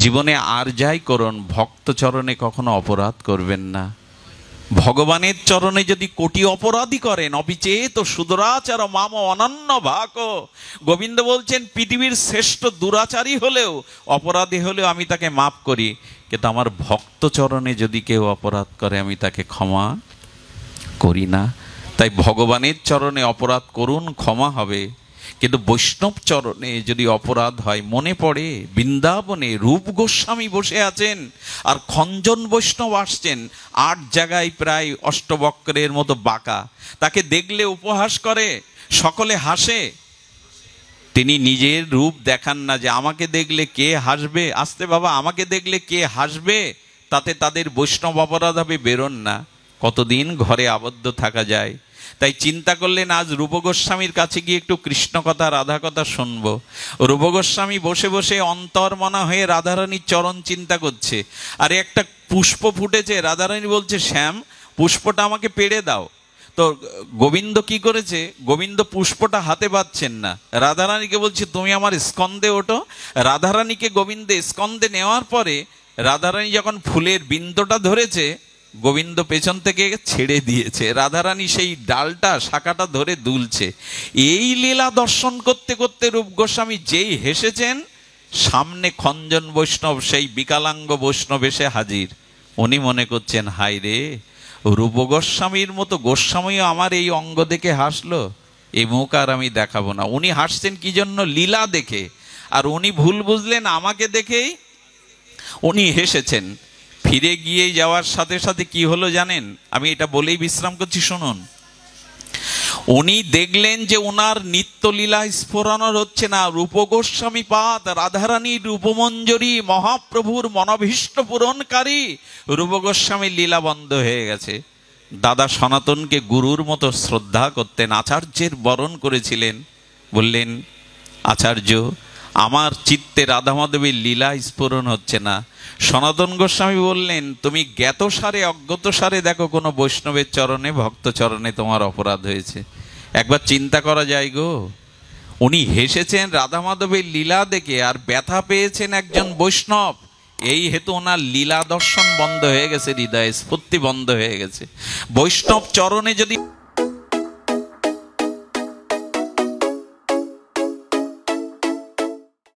জীবনে আর যাই করুন, ভক্ত চরণে কখনো অপরাধ করবেন না। ভগবানের চরণে যদি কোটি অপরাধী করেন, অবিচেত সুদুরাচার মাম অনন্য ভাগ, গোবিন্দ বলছেন পৃথিবীর শ্রেষ্ঠ দুরাচারী হলেও, অপরাধী হলেও আমি তাকে মাফ করি, কিন্তু আমার ভক্ত চরণে যদি কেউ অপরাধ করে আমি তাকে ক্ষমা করি না। তাই ভগবানের চরণে অপরাধ করুন, ক্ষমা হবে, কিন্তু বৈষ্ণব চরণে যদি অপরাধ হয়, মনে পড়ে বৃন্দাবনে রূপ গোস্বামী বসে আছেন আর খঞ্জন বৈষ্ণব আসছেন, 8 জায়গায় প্রায় অষ্টবক্রের মতো বাঁকা, তাকে দেখলে উপহাস করে, সকলে হাসে, তিনি নিজের রূপ দেখান না যে আমাকে দেখলে কে হাসবে, আসতে বাবা, আমাকে দেখলে কে হাসবে, তাতে তাদের বৈষ্ণব অপরাধ হবে, বেরোন না, কতদিন ঘরে আবদ্ধ থাকা যায়। তাই চিন্তা করলেন আজ রূপ গোস্বামীর কাছে গিয়ে একটু কৃষ্ণ কথা রাধা কথা শুনবো। রূপ গোস্বামী বসে বসে অন্তর্মনা হয়ে রাধারানীর চরণ চিন্তা করছে, আর একটা পুষ্প ফুটেছে, রাধারানী বলছে শ্যাম পুষ্পটা আমাকে পেড়ে দাও। তো গোবিন্দ কি করেছে, গোবিন্দ পুষ্পটা হাতে পাচ্ছেন না, রাধারানীকে বলছে তুমি আমার স্কন্ধে ওঠো। রাধারানীকে গোবিন্দ স্কন্ধে নেওয়ার পরে রাধারানী যখন ফুলের বিন্দুটা ধরেছে, গোবিন্দ পেছন থেকে ছেড়ে দিয়েছে, রাধারানী সেই ডালটা শাখাটা ধরে দুলছে। এই লীলা দর্শন করতে করতে রূপ গোস্বামী যেই হেসেছেন, সামনে খঞ্জন বৈষ্ণব সেই বিকালাঙ্গ বৈষ্ণব এসে হাজির। উনি মনে করছেন হায় রে, রূপ গোস্বামীর মতো গোস্বামীও আমার এই অঙ্গ দেখে হাসলো, এই মুখ আর আমি দেখাবো না। উনি হাসছেন কি জন্য, লীলা দেখে, আর উনি ভুল বুঝলেন আমাকে দেখেই উনি হেসেছেন। ফিরে গিয়ে যাওয়ার সাথে সাথে কি হলো জানেন, আমি এটা বলেই বিশ্রাম করছি শুনুন। উনি দেখলেন যে ওনার নিত্যলীলা স্ফুরণর হচ্ছে না, রূপ গোস্বামী পাদ রাধারানীর রূপমঞ্জরী মহাপ্রভুর মনভীষ্ট পূরণকারী রূপ গোস্বামীর লীলা বন্ধ হয়ে গেছে। দাদা সনাতনকে গুরুর মতো শ্রদ্ধা করতেন, আচার্যের বরণ করেছিলেন, বললেন আচার্য আমার চিত্তে রাধা মাধবের লীলা স্ফুরণ হচ্ছে না। সনাতন গোস্বামী বললেন তুমি জ্ঞাত সারে অজ্ঞাত সারে দেখো কোনো বৈষ্ণবের চরণে ভক্ত চরণে তোমার অপরাধ হয়েছে, একবার চিন্তা করা যায় গো। উনি হেসেছেন রাধা মাধবের লীলা দেখে, আর ব্যথা পেয়েছেন একজন বৈষ্ণব, এই হেতু ওনার লীলা দর্শন বন্ধ হয়ে গেছে, হৃদয়ে স্ফূর্তি বন্ধ হয়ে গেছে। বৈষ্ণব চরণে যদি